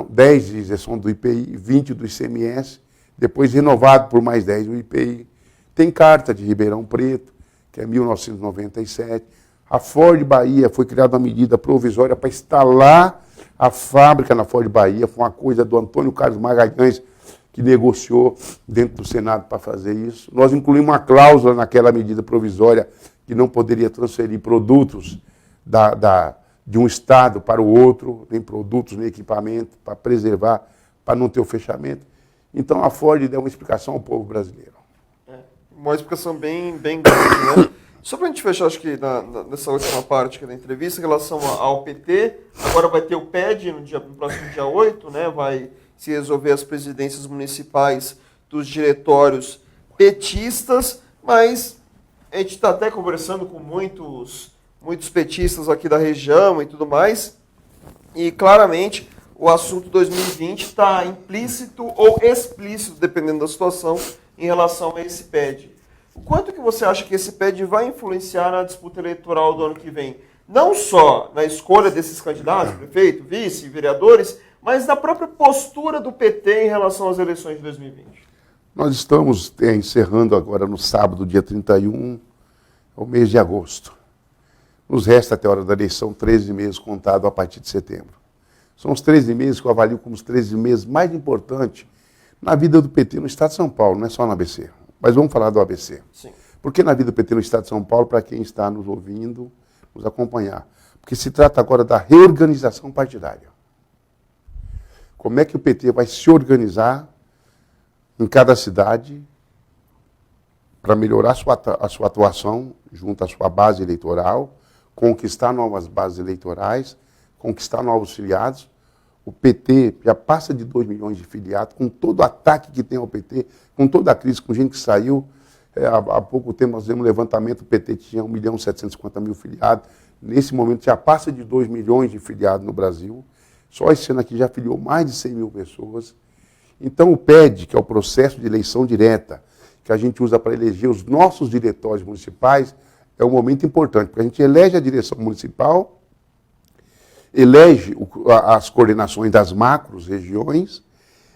10 de isenção do IPI, 20 do ICMS, depois renovado por mais 10 do IPI. Tem carta de Ribeirão Preto, que é 1997. A Ford Bahia foi criada uma medida provisória para instalar a fábrica na Ford Bahia. Foi uma coisa do Antônio Carlos Magalhães, que negociou dentro do Senado para fazer isso. Nós incluímos uma cláusula naquela medida provisória que não poderia transferir produtos de um estado para o outro, nem produtos, nem equipamento, para preservar, para não ter o fechamento. Então a Ford deu uma explicação ao povo brasileiro. Uma explicação bem grande, né? Só para a gente fechar, acho que nessa última parte aqui da entrevista, em relação ao PT, agora vai ter o PED no próximo dia 8, né? Vai se resolver as presidências municipais dos diretórios petistas, mas a gente está até conversando com muitos petistas aqui da região e tudo mais, e claramente o assunto 2020 está implícito ou explícito, dependendo da situação, em relação a esse PED. O quanto que você acha que esse PED vai influenciar na disputa eleitoral do ano que vem? Não só na escolha desses candidatos, prefeito, vice, vereadores, mas na própria postura do PT em relação às eleições de 2020. Nós estamos encerrando agora no sábado, dia 31, o mês de agosto. Nos resta até a hora da eleição 13 meses contados a partir de setembro. São os 13 meses que eu avalio como os 13 meses mais importantes na vida do PT no Estado de São Paulo, não é só no ABC. Mas vamos falar do ABC. Sim. Por que na vida do PT no Estado de São Paulo, para quem está nos ouvindo, nos acompanhar? Porque se trata agora da reorganização partidária. Como é que o PT vai se organizar em cada cidade para melhorar a sua atuação junto à sua base eleitoral, conquistar novas bases eleitorais, conquistar novos filiados. O PT já passa de 2 milhões de filiados, com todo o ataque que tem ao PT, com toda a crise, com gente que saiu. Há pouco tempo nós fizemos um levantamento, o PT tinha 1.750.000 filiados. Nesse momento já passa de 2 milhões de filiados no Brasil. Só esse ano aqui já filiou mais de 100 mil pessoas. Então o PED, que é o processo de eleição direta, que a gente usa para eleger os nossos diretórios municipais, é um momento importante, porque a gente elege a direção municipal, elege as coordenações das macros regiões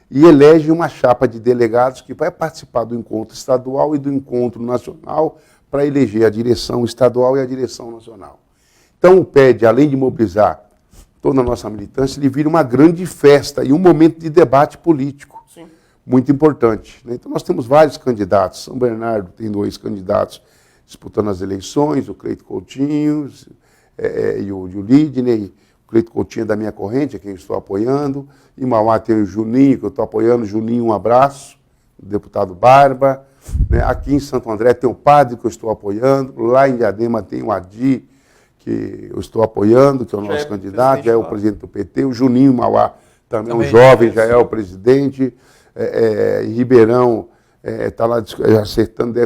e elege uma chapa de delegados que vai participar do encontro estadual e do encontro nacional para eleger a direção estadual e a direção nacional. Então o PED, além de mobilizar toda a nossa militância, ele vira uma grande festa e um momento de debate político. Sim. Muito importante. Então nós temos vários candidatos. São Bernardo tem 2 candidatos disputando as eleições, o Cleito Coutinho e o Lidney. Cleito Coutinho é da minha corrente, é quem eu estou apoiando. Em Mauá tem o Juninho, que eu estou apoiando. Juninho, um abraço. O deputado Barba. Né? Aqui em Santo André tem o Padre, que eu estou apoiando. Lá em Diadema tem o Adi, que eu estou apoiando, que é o nosso candidato, já é o presidente do PT. O Juninho Mauá também, um jovem, já é o presidente. Em Ribeirão, está lá acertando,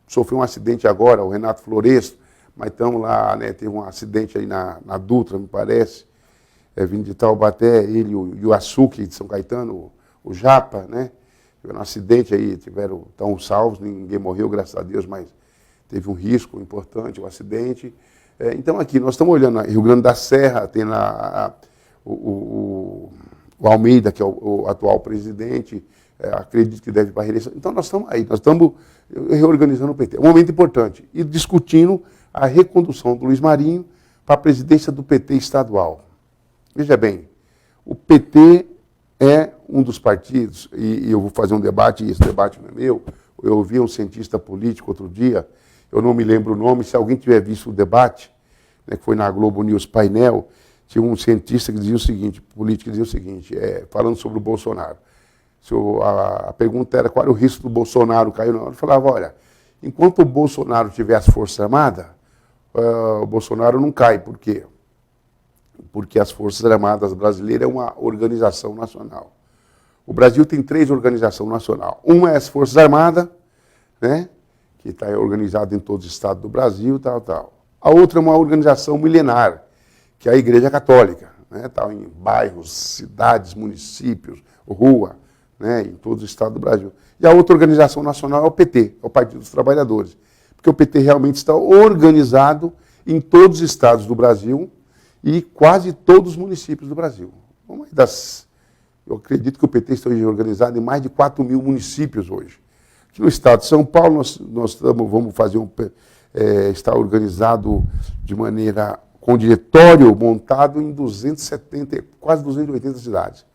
sofreu um acidente agora, o Renato Floresto, mas estamos lá, né, teve um acidente aí na Dutra, me parece, vindo de Taubaté, ele e o Açuque de São Caetano, o Japa, né? Tiveram um acidente aí, estão salvos, ninguém morreu, graças a Deus, mas teve um risco importante, o acidente. Então aqui, nós estamos olhando Rio Grande da Serra, tem lá o Almeida, que é o atual presidente, acredito que deve ir para a reeleição. Então nós estamos aí, nós estamos reorganizando o PT. É um momento importante. E discutindo a recondução do Luiz Marinho para a presidência do PT estadual. Veja bem, o PT é um dos partidos, e eu vou fazer um debate, e esse debate não é meu, eu ouvi um cientista político outro dia, eu não me lembro o nome, se alguém tiver visto o debate, né, que foi na Globo News Painel, tinha um cientista que dizia o seguinte, político que dizia o seguinte, falando sobre o Bolsonaro. A pergunta era qual era o risco do Bolsonaro cair na hora. Ele falava, olha, enquanto o Bolsonaro tiver as Forças Armadas, o Bolsonaro não cai. Por quê? Porque as Forças Armadas brasileiras é uma organização nacional. O Brasil tem 3 organizações nacionais. Uma é as Forças Armadas, né, que está organizada em todos os estados do Brasil, tal. A outra é uma organização milenar, que é a Igreja Católica, né, tá em bairros, cidades, municípios, rua, né, em todos os estados do Brasil. E a outra organização nacional é o PT, é o Partido dos Trabalhadores. Porque o PT realmente está organizado em todos os estados do Brasil e quase todos os municípios do Brasil. Eu acredito que o PT esteja organizado em mais de 4 mil municípios hoje. Aqui no estado de São Paulo, nós vamos fazer está organizado de maneira com diretório montado em 270, quase 280 cidades.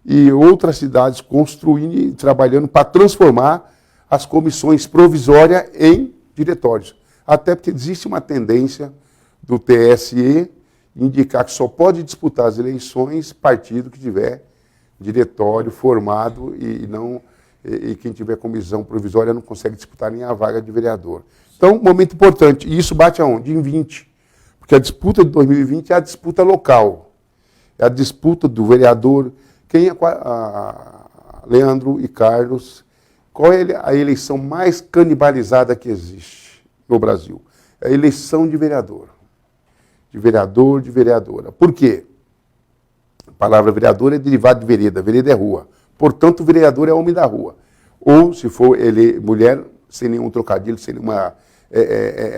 E outras cidades construindo e trabalhando para transformar as comissões provisórias em diretórios. Até porque existe uma tendência do TSE indicar que só pode disputar as eleições partido que tiver diretório formado e quem tiver comissão provisória não consegue disputar nem a vaga de vereador. Então, momento importante. E isso bate aonde? Em 20. Porque a disputa de 2020 é a disputa local. É a disputa do vereador. Quem é Leandro e Carlos? Qual é a eleição mais canibalizada que existe no Brasil? É a eleição de vereador. De vereador, de vereadora. Por quê? A palavra vereador é derivada de vereda. Vereda é rua. Portanto, o vereador é homem da rua. Ou, se for ele mulher, sem nenhum trocadilho, sem nenhuma...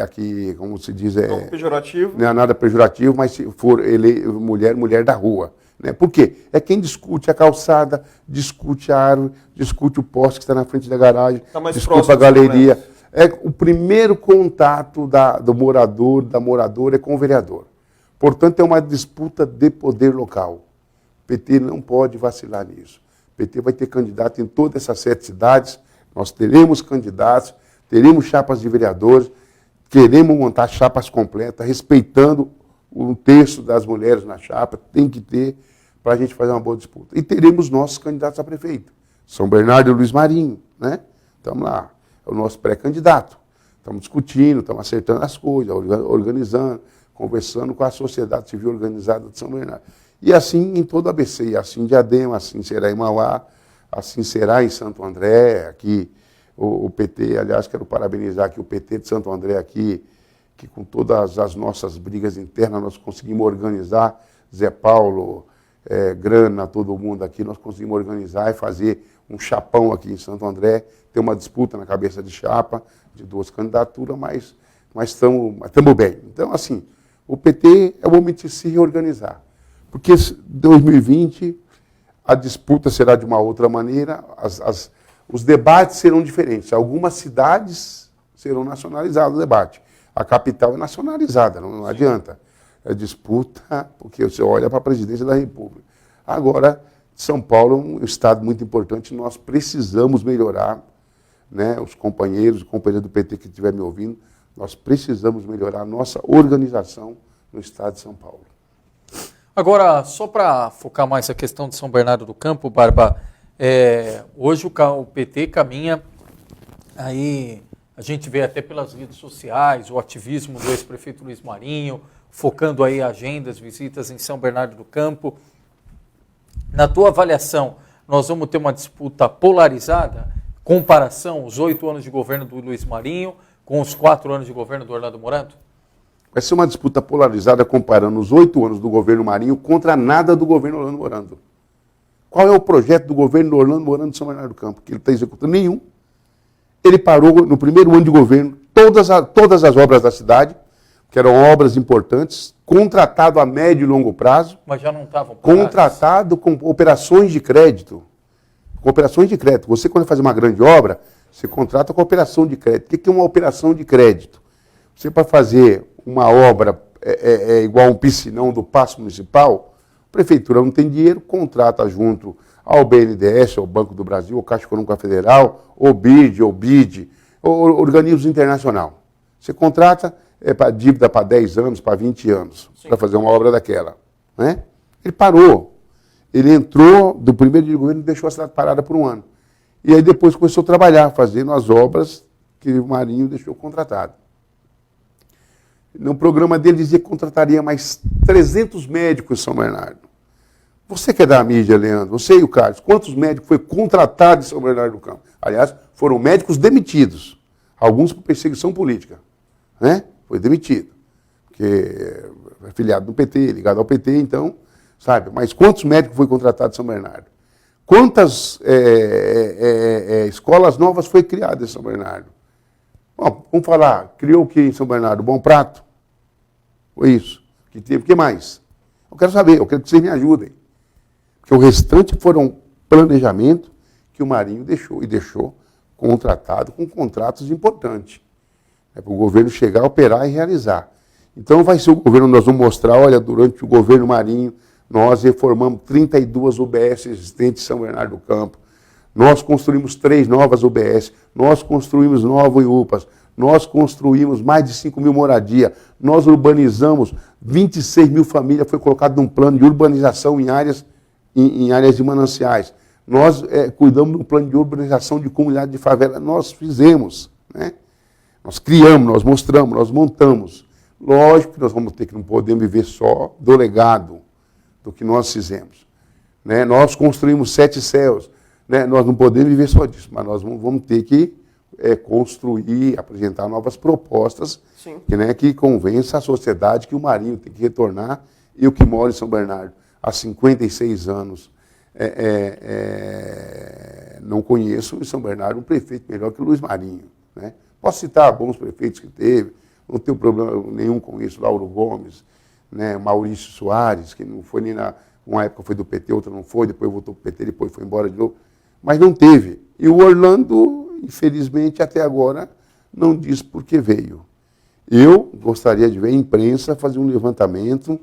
aqui, como se diz... Não pejorativo. Não é nada pejorativo, mas se for ele mulher, mulher da rua. Né? Por quê? É quem discute a calçada, discute a árvore, discute o poste que está na frente da garagem, discute a galeria. É o primeiro contato do morador, da moradora, é com o vereador. Portanto, é uma disputa de poder local. O PT não pode vacilar nisso. O PT vai ter candidato em todas essas 7 cidades, nós teremos candidatos, teremos chapas de vereadores, queremos montar chapas completas, respeitando o terço das mulheres na chapa, tem que ter, para a gente fazer uma boa disputa. E teremos nossos candidatos a prefeito. São Bernardo e Luiz Marinho, né? Estamos lá, é o nosso pré-candidato. Estamos discutindo, estamos acertando as coisas, organizando, conversando com a sociedade civil organizada de São Bernardo. E assim em todo o ABC, e assim em Diadema, assim será em Mauá, assim será em Santo André, aqui o PT, aliás, quero parabenizar aqui o PT de Santo André aqui, que com todas as nossas brigas internas nós conseguimos organizar, Zé Paulo, Grana, todo mundo aqui, nós conseguimos organizar e fazer um chapão aqui em Santo André, ter uma disputa na cabeça de chapa, de 2 candidaturas, mas estamos bem. Então, assim, o PT é o momento de se reorganizar. Porque 2020 a disputa será de uma outra maneira, os debates serão diferentes. Algumas cidades serão nacionalizadas o debate. A capital é nacionalizada, não adianta. É disputa, porque você olha para a presidência da República. Agora, São Paulo é um estado muito importante, nós precisamos melhorar, né, os companheiros e companheiras do PT que estiver me ouvindo, nós precisamos melhorar a nossa organização no estado de São Paulo. Agora, só para focar mais a questão de São Bernardo do Campo, Barba, hoje o PT caminha, aí a gente vê até pelas redes sociais o ativismo do ex-prefeito Luiz Marinho, focando aí agendas, visitas em São Bernardo do Campo. Na tua avaliação, nós vamos ter uma disputa polarizada, comparação, os 8 anos de governo do Luiz Marinho com os 4 anos de governo do Orlando Morato? Vai ser uma disputa polarizada comparando os 8 anos do governo Marinho contra nada do governo Orlando Morando. Qual é o projeto do governo do Orlando Morando de São Bernardo do Campo? Que ele está executando? Nenhum. Ele parou no primeiro ano de governo todas as obras da cidade, que eram obras importantes, contratado a médio e longo prazo. Mas já não estavam parados. Contratado com operações de crédito. Com operações de crédito. Você, quando faz uma grande obra, você contrata com operação de crédito. O que é uma operação de crédito? Você, para fazer uma obra igual um piscinão do Paço Municipal, a prefeitura não tem dinheiro, contrata junto ao BNDES, ao Banco do Brasil, ao Caixa Econômica Federal, ao BID, ou organismos internacional. Você contrata para dívida para 10 anos, para 20 anos, para fazer uma obra daquela. Né? Ele parou. Ele entrou do primeiro dia de governo e deixou a cidade parada por um ano. E aí depois começou a trabalhar, fazendo as obras que o Marinho deixou contratado. No programa dele dizia que contrataria mais 300 médicos em São Bernardo. Você que é da mídia, Leandro, você e o Carlos, quantos médicos foi contratado em São Bernardo do Campo? Aliás, foram médicos demitidos, alguns por perseguição política. Né? Foi demitido, porque é filiado do PT, ligado ao PT, então, sabe? Mas quantos médicos foi contratado em São Bernardo? Quantas escolas novas foi criadas em São Bernardo? Bom, vamos falar, criou o que em São Bernardo? Bom Prato? Foi isso. Que teve, o que mais? Eu quero saber, eu quero que vocês me ajudem. Porque o restante foram planejamento que o Marinho deixou, e deixou contratado com contratos importantes. Para o governo chegar, operar e realizar. Então vai ser o governo, nós vamos mostrar, olha, durante o governo Marinho, nós reformamos 32 UBS existentes em São Bernardo do Campo. Nós construímos 3 novas UBS, nós construímos 9 UPAs, nós construímos mais de 5 mil moradias, nós urbanizamos 26 mil famílias, foi colocado num plano de urbanização em áreas de mananciais. Nós cuidamos de um plano de urbanização de comunidade de favela, nós fizemos, né? Nós criamos, nós mostramos, nós montamos. Lógico que nós vamos ter que não podemos viver só do legado do que nós fizemos. Né? Nós construímos 7 céus. Né? Nós não podemos viver só disso, mas nós vamos ter que construir, apresentar novas propostas que convença a sociedade que o Marinho tem que retornar. Eu que moro em São Bernardo há 56 anos, não conheço em São Bernardo um prefeito melhor que o Luiz Marinho. Né? Posso citar bons prefeitos que teve, não tenho problema nenhum com isso, Lauro Gomes, né? Maurício Soares, que não foi nem uma época foi do PT, outra não foi, depois voltou para o PT, depois foi embora de novo. Mas não teve. E o Orlando, infelizmente, até agora, não diz por que veio. Eu gostaria de ver a imprensa fazer um levantamento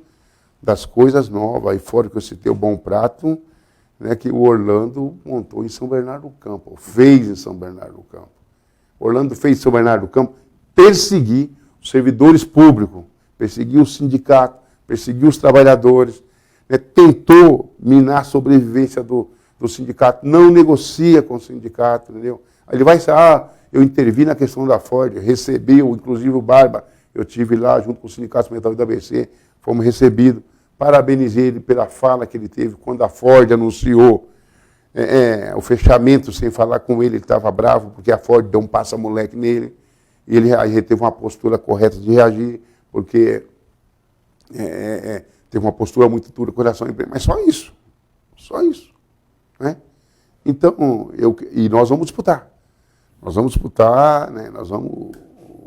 das coisas novas, aí fora que eu citei o Bom Prato, né, que o Orlando montou em São Bernardo do Campo, fez em São Bernardo do Campo. Orlando fez em São Bernardo do Campo perseguir os servidores públicos, perseguir o sindicato, perseguir os trabalhadores, né, tentou minar a sobrevivência do sindicato, não negocia com o sindicato, entendeu? Aí ele vai dizer, eu intervi na questão da Ford, recebeu, inclusive o Barba, eu estive lá junto com o Sindicato Metal da ABC, fomos recebidos, parabenizei ele pela fala que ele teve quando a Ford anunciou o fechamento, sem falar com ele estava bravo, porque a Ford deu um passa-moleque nele, e ele teve uma postura correta de reagir, porque teve uma postura muito dura com relação à empresa, mas só isso. Né? Então, e nós vamos disputar. Né? O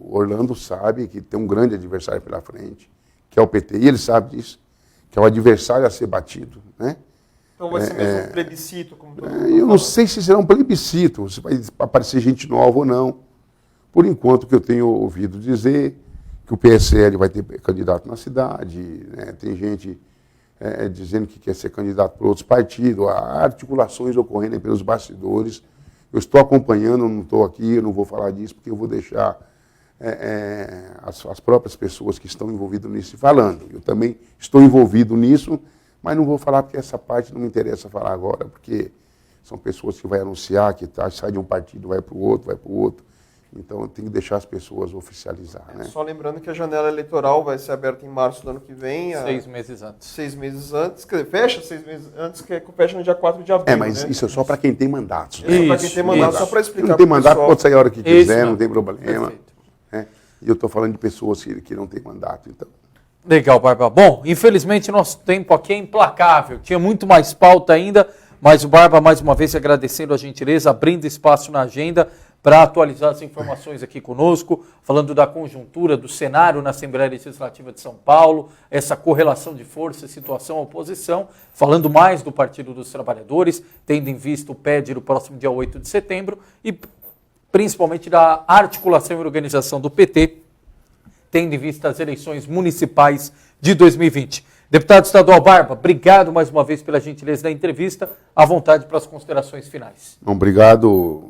Orlando sabe que tem um grande adversário pela frente, que é o PT, e ele sabe disso, que é o adversário a ser batido. Né? Então vai ser mesmo um plebiscito? Como todo mundo eu não sei se será um plebiscito, se vai aparecer gente nova ou não. Por enquanto, que eu tenho ouvido dizer que o PSL vai ter candidato na cidade, né? Tem gente dizendo que quer ser candidato para outros partidos, há articulações ocorrendo pelos bastidores. Eu estou acompanhando, não estou aqui, eu não vou falar disso, porque eu vou deixar as próprias pessoas que estão envolvidas nisso falando. Eu também estou envolvido nisso, mas não vou falar porque essa parte não me interessa falar agora, porque são pessoas que vão anunciar que sai de um partido, vai para o outro. Então, eu tenho que deixar as pessoas oficializar. Né? Só lembrando que a janela eleitoral vai ser aberta em março do ano que vem. 6 meses antes. 6 meses antes. Quer dizer, fecha 6 meses antes, que fecha no dia 4 de abril. Mas né? isso é só para quem tem mandatos. Para quem tem mandato, só para explicar. Quem não tem mandato pessoal. pode sair a hora que quiser, Isso, não tem problema. Perfeito. Né? E eu estou falando de pessoas que não têm mandato. Então. Legal, Barba. Bom, infelizmente nosso tempo aqui é implacável. Tinha muito mais pauta ainda, mas o Barba, mais uma vez, agradecendo a gentileza, abrindo espaço na agenda para atualizar as informações aqui conosco, falando da conjuntura, do cenário na Assembleia Legislativa de São Paulo, essa correlação de força, situação, oposição, falando mais do Partido dos Trabalhadores, tendo em vista o PED no próximo dia 8 de setembro e principalmente da articulação e organização do PT, tendo em vista as eleições municipais de 2020. Deputado estadual Barba, obrigado mais uma vez pela gentileza da entrevista. À vontade para as considerações finais. Obrigado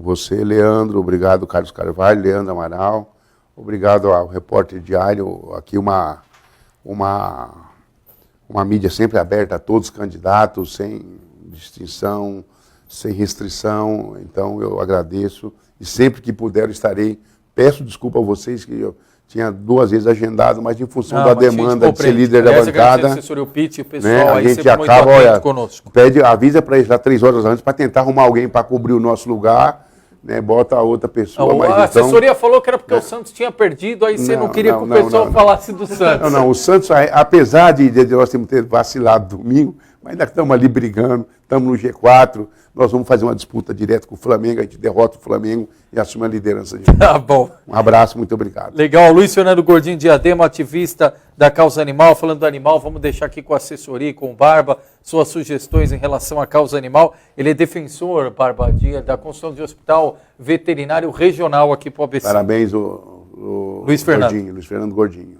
você, Leandro. Obrigado, Carlos Carvalho, Leandro Amaral. Obrigado ao Repórter Diário. Aqui uma mídia sempre aberta a todos os candidatos, sem distinção, sem restrição. Então, eu agradeço. E sempre que puder, estarei. Peço desculpa a vocês que eu tinha 2 vezes agendado, mas em função da demanda de ser líder da bancada, a assessoria, o PIT, o pessoal né, a aí gente sempre acaba, muito atento conosco. Avisa para eles lá 3 horas antes para tentar arrumar alguém para cobrir o nosso lugar, né, bota a outra pessoa. Não, a assessoria falou que era porque o Santos tinha perdido, aí você não queria que o pessoal falasse do Santos. Não, o Santos, apesar de nós ter vacilado domingo, mas ainda estamos ali brigando, estamos no G4, nós vamos fazer uma disputa direta com o Flamengo, a gente derrota o Flamengo e assume a liderança de Tá bom. Um abraço, muito obrigado. Legal, Luiz Fernando Gordinho Diadema, ativista da causa animal, falando do animal, vamos deixar aqui com a assessoria, com o Barba, suas sugestões em relação à causa animal. Ele é defensor, Barba, da construção de hospital veterinário regional aqui para o ABC. Parabéns, o Luiz Fernando. Gordinho, Luiz Fernando Gordinho.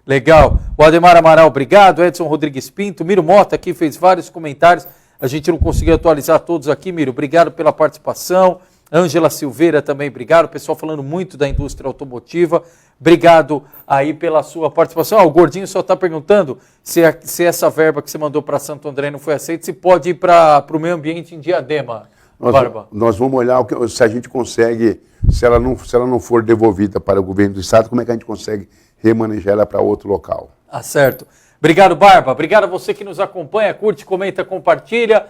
Legal. O Ademar Amaral, obrigado. Edson Rodrigues Pinto. Miro Mota aqui fez vários comentários. A gente não conseguiu atualizar todos aqui, Miro. Obrigado pela participação. Ângela Silveira também, obrigado. O pessoal falando muito da indústria automotiva. Obrigado aí pela sua participação. O Gordinho só está perguntando se essa verba que você mandou para Santo André não foi aceita, se pode ir para o meio ambiente em Diadema, Barba. Nós vamos olhar se a gente consegue, se ela não for devolvida para o governo do estado, como é que a gente consegue remanejar ela para outro local. Ah, certo. Obrigado, Barba. Obrigado a você que nos acompanha, curte, comenta, compartilha.